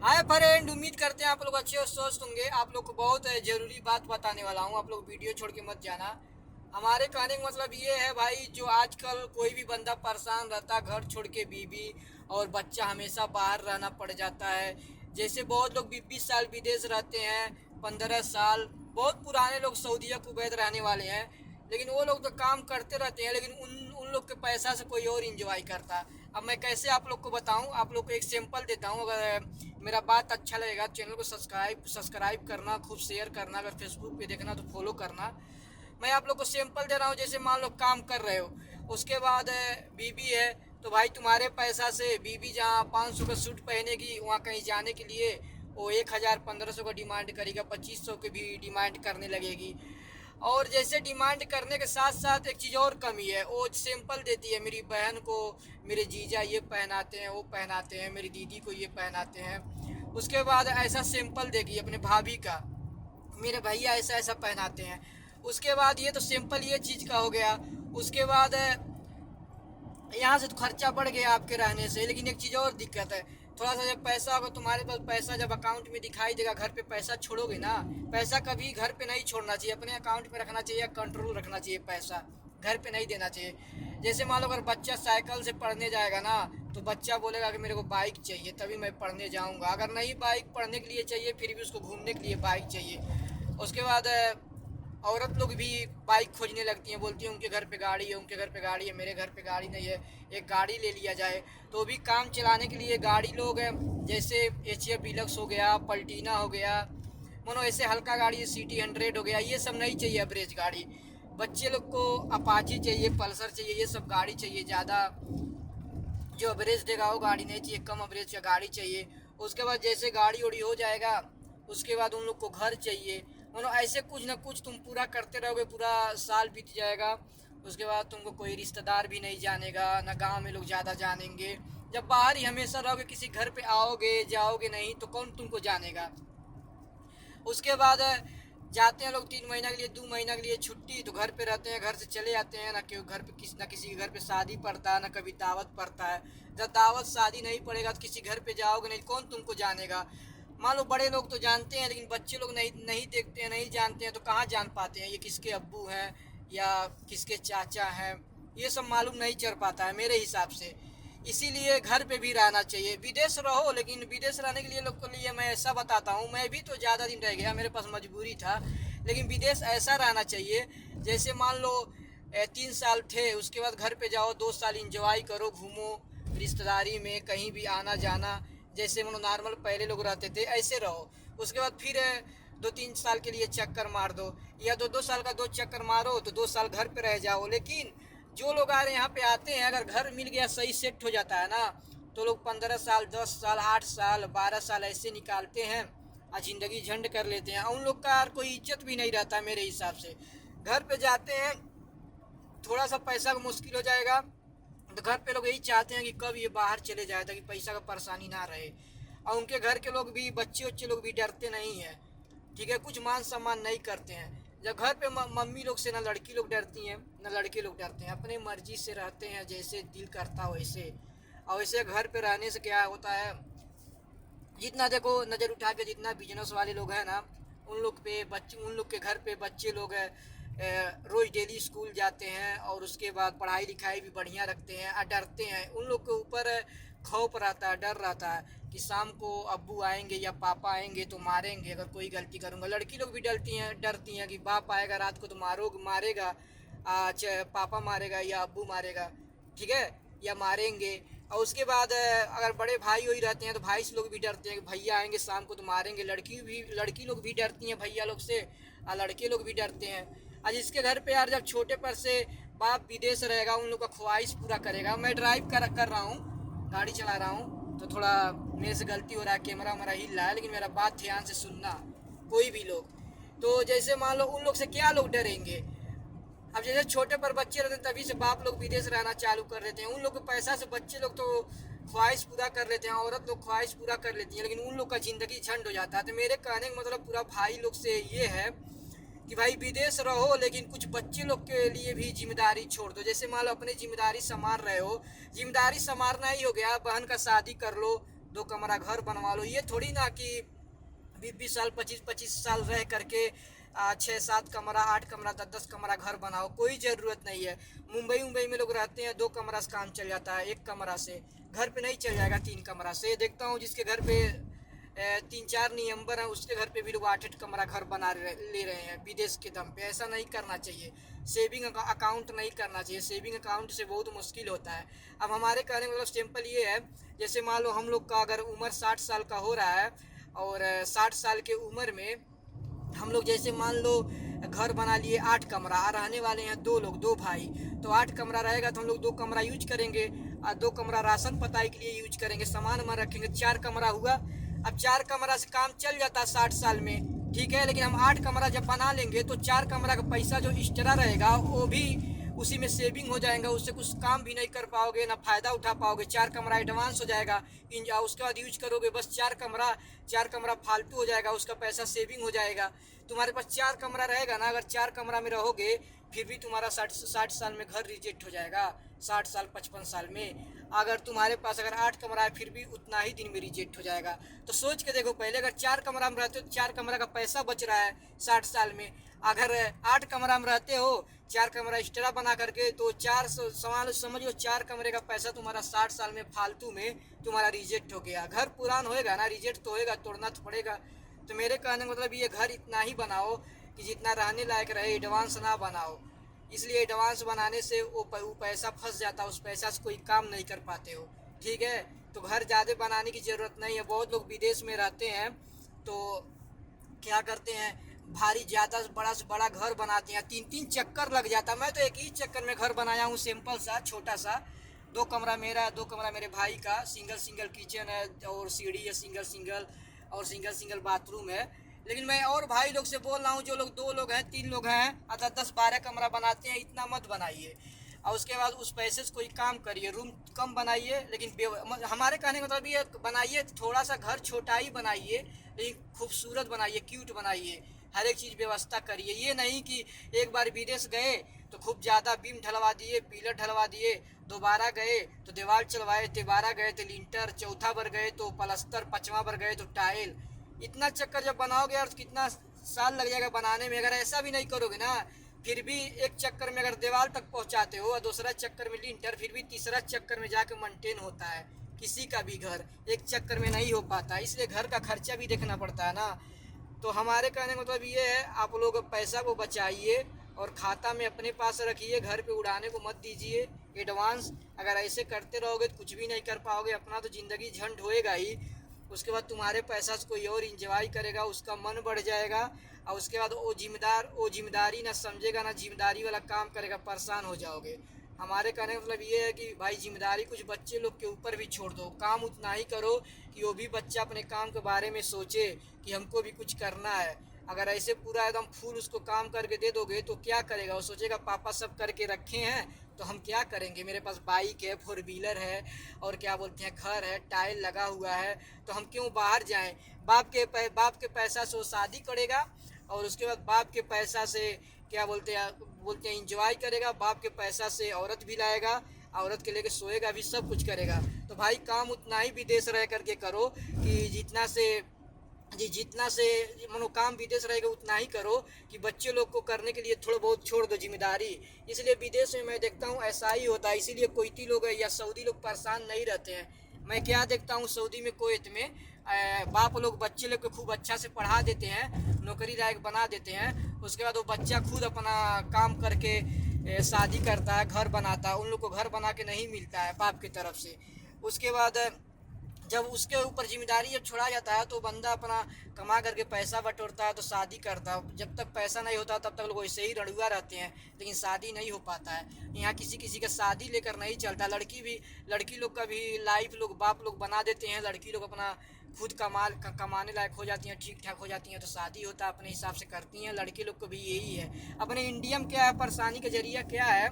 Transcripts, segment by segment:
Hi friend, उम्मीद करते हैं आप लोग अच्छे और स्वस्थ होंगे। आप लोग को बहुत ज़रूरी बात बताने वाला हूँ। आप लोग वीडियो छोड़ के मत जाना। हमारे कहने का मतलब ये है भाई, जो आजकल कोई भी बंदा परेशान रहता, घर छोड़ के बीवी और बच्चा हमेशा बाहर रहना पड़ जाता है। जैसे बहुत लोग 20-20 साल विदेश रहते हैं, 15 साल। बहुत पुराने लोग सऊदीया कुवैत रहने वाले हैं, लेकिन वो लोग तो काम करते रहते हैं, लेकिन उन उन लोग के पैसा से कोई और इंजॉय करता। अब मैं कैसे आप लोग को बताऊं, आप लोग को एक सैंपल देता हूं। अगर मेरा बात अच्छा लगेगा, चैनल को सब्सक्राइब करना, खूब शेयर करना, अगर फेसबुक पे देखना तो फॉलो करना। मैं आप लोग को सैंपल दे रहा हूँ। जैसे मान लो काम कर रहे हो, उसके बाद बीबी है, तो भाई तुम्हारे पैसा से बीबी जहाँ 500 का सूट पहनेगी, वहाँ कहीं जाने के लिए वो 1000-1500 का डिमांड करेगा, 2500 की भी डिमांड करने लगेगी। और जैसे डिमांड करने के साथ साथ एक चीज़ और कमी है, वो सैंपल देती है। मेरी बहन को मेरे जीजा ये पहनाते हैं, वो पहनाते हैं, मेरी दीदी को ये पहनाते हैं। उसके बाद ऐसा सैंपल देगी अपने भाभी का, मेरे भैया ऐसा ऐसा पहनाते हैं। उसके बाद ये तो सिंपल ये चीज़ का हो गया। उसके बाद यहाँ से तो खर्चा बढ़ गया आपके रहने से, लेकिन एक चीज़ और दिक्कत है। थोड़ा सा जब पैसा होगा तुम्हारे पास, पैसा जब अकाउंट में दिखाई देगा, घर पे पैसा छोड़ोगे ना, पैसा कभी घर पे नहीं छोड़ना चाहिए, अपने अकाउंट में रखना चाहिए, कंट्रोल रखना चाहिए। पैसा घर पे नहीं देना चाहिए। जैसे मान लो अगर बच्चा साइकिल से पढ़ने जाएगा ना, तो बच्चा बोलेगा कि मेरे को बाइक चाहिए तभी मैं पढ़ने जाऊँगा। अगर नहीं बाइक पढ़ने के लिए चाहिए, फिर भी उसको घूमने के लिए बाइक चाहिए। उसके बाद औरत लोग भी बाइक खोजने लगती हैं, बोलती हैं उनके घर पे गाड़ी है, उनके घर पे गाड़ी है, मेरे घर पे गाड़ी नहीं है, एक गाड़ी ले लिया जाए। तो भी काम चलाने के लिए गाड़ी लोग हैं, जैसे एच एफ डीलक्स हो गया, पल्टीना हो गया, मानो ऐसे हल्का गाड़ी सिटी 100 हो गया, ये सब नहीं चाहिए एवरेज गाड़ी। बच्चे लोग को अपाची चाहिए, पल्सर चाहिए, ये सब गाड़ी चाहिए। ज़्यादा जो एवरेज देगा वो गाड़ी नहीं चाहिए, कम एवरेज का गाड़ी चाहिए। उसके बाद जैसे गाड़ी उड़ी हो जाएगा, उसके बाद उन लोग को घर चाहिए। मतलब ऐसे कुछ ना कुछ तुम पूरा करते रहोगे, पूरा साल बीत जाएगा। उसके बाद तुमको कोई रिश्तेदार भी नहीं जानेगा, ना गांव में लोग ज़्यादा जानेंगे। जब बाहर ही हमेशा रहोगे, किसी घर पे आओगे जाओगे नहीं, तो कौन तुमको जानेगा। उसके बाद जाते हैं लोग 3 महीना के लिए, 2 महीना के लिए छुट्टी, तो घर पे रहते हैं, घर से चले जाते हैं। ना कि घर पे ना किसी के घर पे शादी पड़ता है, ना कभी दावत पड़ता है। जब दावत शादी नहीं पड़ेगा तो किसी घर पे जाओगे नहीं, कौन तुमको जानेगा। मान लो बड़े लोग तो जानते हैं, लेकिन बच्चे लोग नहीं नहीं देखते हैं, नहीं जानते हैं, तो कहाँ जान पाते हैं ये किसके अब्बू हैं या किसके चाचा हैं। ये सब मालूम नहीं चल पाता है मेरे हिसाब से। इसीलिए घर पे भी रहना चाहिए। विदेश रहो, लेकिन विदेश रहने के लिए लोग के लिए मैं ऐसा बताता हूँ, मैं भी तो ज़्यादा दिन रह गया, मेरे पास मजबूरी था। लेकिन विदेश ऐसा रहना चाहिए, जैसे मान लो 3 साल थे, उसके बाद घर पे जाओ, 2 साल इंजॉय करो, घूमो, रिश्तेदारी में कहीं भी आना जाना, जैसे मतलब नॉर्मल पहले लोग रहते थे ऐसे रहो। उसके बाद फिर 2-3 साल के लिए चक्कर मार दो, या 2-2 साल का 2 चक्कर मारो, तो 2 साल घर पे रह जाओ। लेकिन जो लोग आ रहे यहाँ पे आते हैं, अगर घर मिल गया, सही सेट हो जाता है ना, तो लोग 15 साल, 10 साल, 8 साल, 12 साल ऐसे निकालते हैं और ज़िंदगी झंड कर लेते हैं। उन लोग का कोई इज्जत भी नहीं रहता मेरे हिसाब से। घर पे जाते हैं, थोड़ा सा पैसा का मुश्किल हो जाएगा, तो घर पे लोग यही चाहते हैं कि कब ये बाहर चले जाए, ताकि पैसा का परेशानी ना रहे। और उनके घर के लोग भी, बच्चे उच्चे लोग भी डरते नहीं हैं, ठीक है, कुछ मान सम्मान नहीं करते हैं। जब घर पे मम्मी लोग से ना लड़की लोग डरती हैं ना लड़के लोग डरते हैं, अपने मर्जी से रहते हैं, जैसे दिल करता वैसे। और वैसे घर पे रहने से क्या होता है, जितना देखो नज़र उठा के, जितना बिजनेस वाले लोग हैं ना, उन लोग पे बच्चे, उन लोग के घर पे बच्चे लोग हैं, रोज़ डेली स्कूल जाते हैं, और उसके बाद पढ़ाई लिखाई भी बढ़िया रखते हैं और डरते हैं। उन लोग के ऊपर खौफ रहता है, डर रहता है कि शाम को अब्बू आएंगे या पापा आएंगे तो मारेंगे अगर कोई गलती करूँगा। लड़की लोग भी डरती हैं कि बाप आएगा रात को तो मारेगा, आज पापा मारेगा या अब्बू मारेगा, ठीक है, या मारेंगे। और उसके बाद अगर बड़े भाई वही रहते हैं, तो भाई से लोग भी डरते हैं कि भैया आएंगे शाम को तो मारेंगे। लड़की लोग भी डरती हैं भैया लोग से, और लड़के लोग भी डरते हैं। और जिसके घर पे यार जब छोटे पर से बाप विदेश रहेगा, उन लोग का ख्वाहिश पूरा करेगा। मैं ड्राइव कर रहा हूँ, गाड़ी चला रहा हूँ, तो थोड़ा मेरे से गलती हो रहा है, कैमरा हमारा हिल रहा है, लेकिन मेरा बात ध्यान से सुनना कोई भी लोग। तो जैसे मान लो उन लोग से क्या लोग डरेंगे। अब जैसे छोटे पर बच्चे रहते हैं, तभी से बाप लोग विदेश रहना चालू कर देते हैं। उन लोग के पैसा से बच्चे लोग तो ख्वाहिश पूरा कर लेते हैं, औरत लोग ख्वाहिश पूरा कर लेती हैं, लेकिन उन लोग का ज़िंदगी झंड हो जाता है। तो मेरे कहने का मतलब पूरा भाई लोग से ये है कि भाई विदेश रहो, लेकिन कुछ बच्चे लोग के लिए भी जिम्मेदारी छोड़ दो। जैसे मान लो अपनी जिम्मेदारी संभाल रहे हो, जिम्मेदारी संभालना ही हो गया, बहन का शादी कर लो, 2 कमरा घर बनवा लो। ये थोड़ी ना कि 20-20 साल 25-25 साल रह करके 6-7 कमरा 8 कमरा 10-10 कमरा घर बनाओ, कोई ज़रूरत नहीं है। मुंबई में लोग रहते हैं 2 कमरा से काम चल जाता है, 1 कमरा से घर पे नहीं चल जाएगा। 3 कमरा से देखता हूँ जिसके घर पे 3-4 नवंबर है उसके घर पे भी लोग 8-8 कमरा घर ले रहे हैं विदेश के दम पे। ऐसा नहीं करना चाहिए। सेविंग अकाउंट नहीं करना चाहिए, सेविंग अकाउंट से बहुत मुश्किल होता है। अब हमारे कहने का मतलब सिंपल ये है, जैसे मान लो हम लोग का अगर उम्र 60 साल का हो रहा है और 60 साल के उम्र में हम लोग जैसे मान लो घर बना लिए 8 कमरा, रहने वाले हैं 2 लोग 2 भाई, तो 8 कमरा रहेगा तो हम लोग 2 कमरा यूज करेंगे और 2 कमरा राशन पताई के लिए यूज करेंगे, सामान में रखेंगे, 4 कमरा हुआ। अब 4 कमरा से काम चल जाता है 60 साल में, ठीक है। लेकिन हम 8 कमरा जब बना लेंगे तो 4 कमरा का पैसा जो एक्स्ट्रा रहेगा वो भी उसी में सेविंग हो जाएगा, उससे कुछ काम भी नहीं कर पाओगे, ना फ़ायदा उठा पाओगे। 4 कमरा एडवांस हो जाएगा, उसके बाद यूज करोगे बस 4 कमरा फालतू हो जाएगा, उसका पैसा सेविंग हो जाएगा। तुम्हारे पास 4 कमरा रहेगा ना, अगर 4 कमरा में रहोगे फिर भी तुम्हारा 60 साल में घर रिजेक्ट हो जाएगा, 60 साल 55 साल में। अगर तुम्हारे पास अगर 8 कमरा है फिर भी उतना ही दिन में रिजेक्ट हो जाएगा। तो सोच के देखो, पहले अगर 4 कमरा में रहते हो तो 4 कमरा का पैसा बच रहा है 60 साल में। अगर 8 कमरा में रहते हो 4 कमरा एक्स्ट्रा बना करके तो 4 समझ लो 4 कमरे का पैसा तुम्हारा 60 साल में फालतू में तुम्हारा रिजेक्ट हो गया। घर पुरान होएगा ना, रिजेक्ट तो होएगा, तोड़ना तो पड़ेगा। तो मेरे कहने का मतलब ये घर इतना ही बनाओ कि जितना रहने लायक रहे, एडवांस ना बनाओ। इसलिए एडवांस बनाने से वो पैसा फंस जाता है, उस पैसा से कोई काम नहीं कर पाते हो, ठीक है। तो घर ज़्यादा बनाने की ज़रूरत नहीं है। बहुत लोग विदेश में रहते हैं तो क्या करते हैं, भारी ज़्यादा से बड़ा घर बनाते हैं, 3-3 चक्कर लग जाता है। मैं तो एक ही चक्कर में घर बनाया हूँ, सिंपल सा छोटा सा, 2 कमरा मेरा है, 2 कमरा मेरे भाई का, सिंगल किचन है और सीढ़ी है सिंगल बाथरूम है। लेकिन मैं और भाई लोग से बोल रहा हूँ, जो लोग 2 लोग हैं 3 लोग हैं, 10-12 कमरा बनाते हैं, इतना मत बनाइए। और उसके बाद उस पैसे से कोई काम करिए, रूम कम बनाइए, लेकिन हमारे कहने का मतलब ये बनाइए, थोड़ा सा घर छोटा ही बनाइए लेकिन खूबसूरत बनाइए, क्यूट बनाइए, हर एक चीज़ व्यवस्था करिए। ये नहीं कि एक बार विदेश गए तो खूब ज़्यादा बीम ढलवा दिए, पिलर ढलवा दिए, दोबारा गए तो दीवार चलवाए, तिबारा गए तो लिंटर, चौथा बार गए तो प्लस्तर, 5वां बार गए तो टाइल। इतना चक्कर जब बनाओगे यार तो कितना साल लग जाएगा बनाने में। अगर ऐसा भी नहीं करोगे ना, फिर भी एक चक्कर में अगर दीवार तक पहुंचाते हो और दूसरा चक्कर में लिंटर, फिर भी तीसरा चक्कर में जाके मेंटेन होता है। किसी का भी घर एक चक्कर में नहीं हो पाता, इसलिए घर का खर्चा भी देखना पड़ता है ना। तो हमारे कहने का मतलब ये है, आप लोग पैसा को बचाइए और खाता में अपने पास रखिए, घर पे उड़ाने को मत दीजिए एडवांस। अगर ऐसे करते रहोगे तो कुछ भी नहीं कर पाओगे, अपना तो ज़िंदगी झंड होएगा ही। उसके बाद तुम्हारे पैसा से कोई और इंजॉय करेगा, उसका मन बढ़ जाएगा और उसके बाद वो जिम्मेदारी ना समझेगा, ना जिम्मेदारी वाला काम करेगा, परेशान हो जाओगे। हमारे कहने का मतलब ये है कि भाई जिम्मेदारी कुछ बच्चे लोग के ऊपर भी छोड़ दो, काम उतना ही करो कि वो भी बच्चा अपने काम के बारे में सोचे कि हमको भी कुछ करना है। अगर ऐसे पूरा एकदम फुल उसको काम करके दे दोगे तो क्या करेगा, वो सोचेगा पापा सब करके रखे हैं तो हम क्या करेंगे, मेरे पास बाइक है, 4 व्हीलर है और क्या बोलते हैं घर है, टाइल लगा हुआ है, तो हम क्यों बाहर जाएं। बाप के पैसा से वो शादी करेगा और उसके बाद बाप के पैसा से क्या बोलते हैं इंजॉय करेगा, बाप के पैसा से औरत भी लाएगा, औरत के लेके सोएगा भी, सब कुछ करेगा। तो भाई काम उतना ही विदेश रह करके करो कि जितना से मनो काम विदेश रहेगा उतना ही करो कि बच्चे लोग को करने के लिए थोड़ा बहुत छोड़ दो जिम्मेदारी। इसलिए विदेश में मैं देखता हूँ ऐसा ही होता है, इसीलिए कोईती लोग या सऊदी लोग परेशान नहीं रहते हैं। मैं क्या देखता हूँ सऊदी में, कुवैत में बाप लोग बच्चे लोग को खूब अच्छा से पढ़ा देते हैं, नौकरी लायक बना देते हैं, उसके बाद वो बच्चा खुद अपना काम करके शादी करता है, घर बनाता है। उन लोग को घर बना के नहीं मिलता है बाप की तरफ से। उसके बाद जब उसके ऊपर जिम्मेदारी जब छोड़ा जाता है तो बंदा अपना कमा करके पैसा बटोरता है तो शादी करता है। जब तक पैसा नहीं होता तब तक लोग वैसे ही रड़ुआ रहते हैं, लेकिन शादी नहीं हो पाता है। यहाँ किसी का शादी लेकर नहीं चलता। लड़की लोग का भी लाइफ लोग बाप लोग बना देते हैं, लड़की लोग अपना खुद कमाने लायक हो जाती हैं, ठीक ठाक हो जाती हैं तो शादी होता है, अपने हिसाब से करती हैं। लड़के लोग को भी यही है। अपने इंडिया में क्या है, परेशानी का जरिया क्या है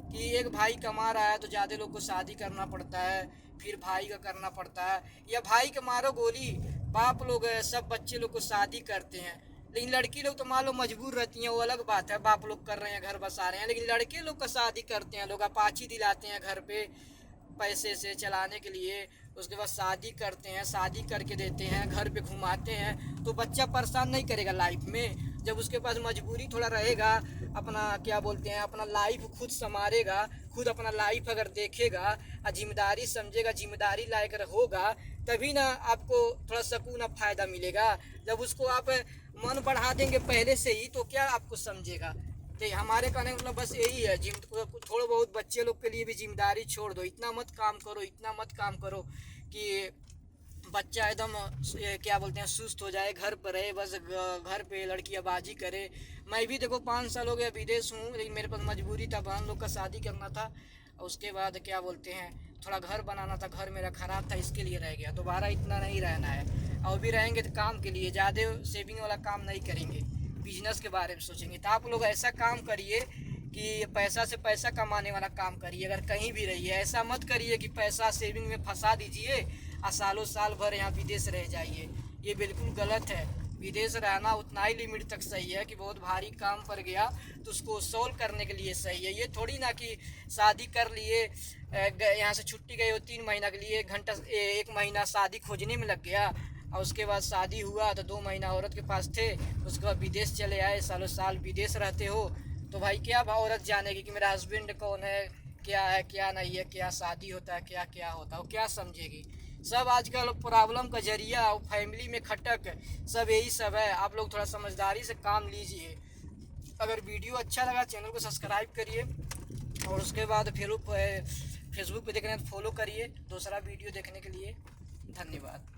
कि एक भाई कमा रहा है तो ज़्यादा लोग को शादी करना पड़ता है, फिर भाई का करना पड़ता है, या भाई के मारो गोली। बाप लोग सब बच्चे लोग को शादी करते हैं, लेकिन लड़की लोग तो मान लो मजबूर रहती हैं, वो अलग बात है। बाप लोग कर रहे हैं, घर बसा रहे हैं, लेकिन लड़के लोग का शादी करते हैं, लोग अपाची दिलाते हैं घर पे पैसे से चलाने के लिए। उसके बाद शादी करते हैं, शादी करके देते हैं, घर पे घुमाते हैं, तो बच्चा परेशान नहीं करेगा लाइफ में। जब उसके पास मजबूरी थोड़ा रहेगा, अपना क्या बोलते हैं, अपना लाइफ खुद संभालेगा, खुद अपना लाइफ अगर देखेगा और जिम्मेदारी समझेगा, जिम्मेदारी लायक होगा, तभी ना आपको थोड़ा सुकून और फ़ायदा मिलेगा। जब उसको आप मन बढ़ा देंगे पहले से ही, तो क्या आपको समझेगा। तो हमारे कहने का मतलब बस यही है, थोड़ा बहुत बच्चे लोग के लिए भी जिम्मेदारी छोड़ दो। इतना मत काम करो, इतना मत काम करो कि बच्चा एकदम क्या बोलते हैं सुस्त हो जाए, घर पर रहे, बस घर पे लड़कियाबाजी करे। मैं भी देखो 5 साल हो गया विदेश हूँ, लेकिन मेरे पास मजबूरी था, बहन लोग का शादी करना था, और उसके बाद क्या बोलते हैं थोड़ा घर बनाना था, घर मेरा ख़राब था, इसके लिए रह गया। दोबारा इतना नहीं रहना है, और भी रहेंगे तो काम के लिए, ज़्यादा सेविंग वाला काम नहीं करेंगे, बिजनेस के बारे में सोचेंगे। तो आप लोग ऐसा काम करिए कि पैसा से पैसा कमाने वाला काम करिए। अगर कहीं भी रहिए, ऐसा मत करिए कि पैसा सेविंग में फंसा दीजिए और सालों साल भर यहाँ विदेश रह जाइए, ये बिल्कुल गलत है। विदेश रहना उतना ही लिमिट तक सही है कि बहुत भारी काम पड़ गया तो उसको सॉल्व करने के लिए सही है। ये थोड़ी ना कि शादी कर लिए, यहाँ से छुट्टी गए हो 3 महीना के लिए, 1 महीना शादी खोजने में लग गया, और उसके बाद शादी हुआ तो 2 महीना औरत के पास थे, उसके बाद विदेश चले आए, सालों साल विदेश रहते हो, तो भाई क्या औरत जानेगी कि मेरा हस्बैंड कौन है, क्या है क्या नहीं है, क्या शादी होता है, क्या क्या होता है, वो क्या समझेगी। सब आजकल प्रॉब्लम का जरिया और फैमिली में खटक सब यही सब है। आप लोग थोड़ा समझदारी से काम लीजिए। अगर वीडियो अच्छा लगा चैनल को सब्सक्राइब करिए, और उसके बाद फेसबुक पे देख रहे हैं तो फॉलो करिए दूसरा वीडियो देखने के लिए। धन्यवाद।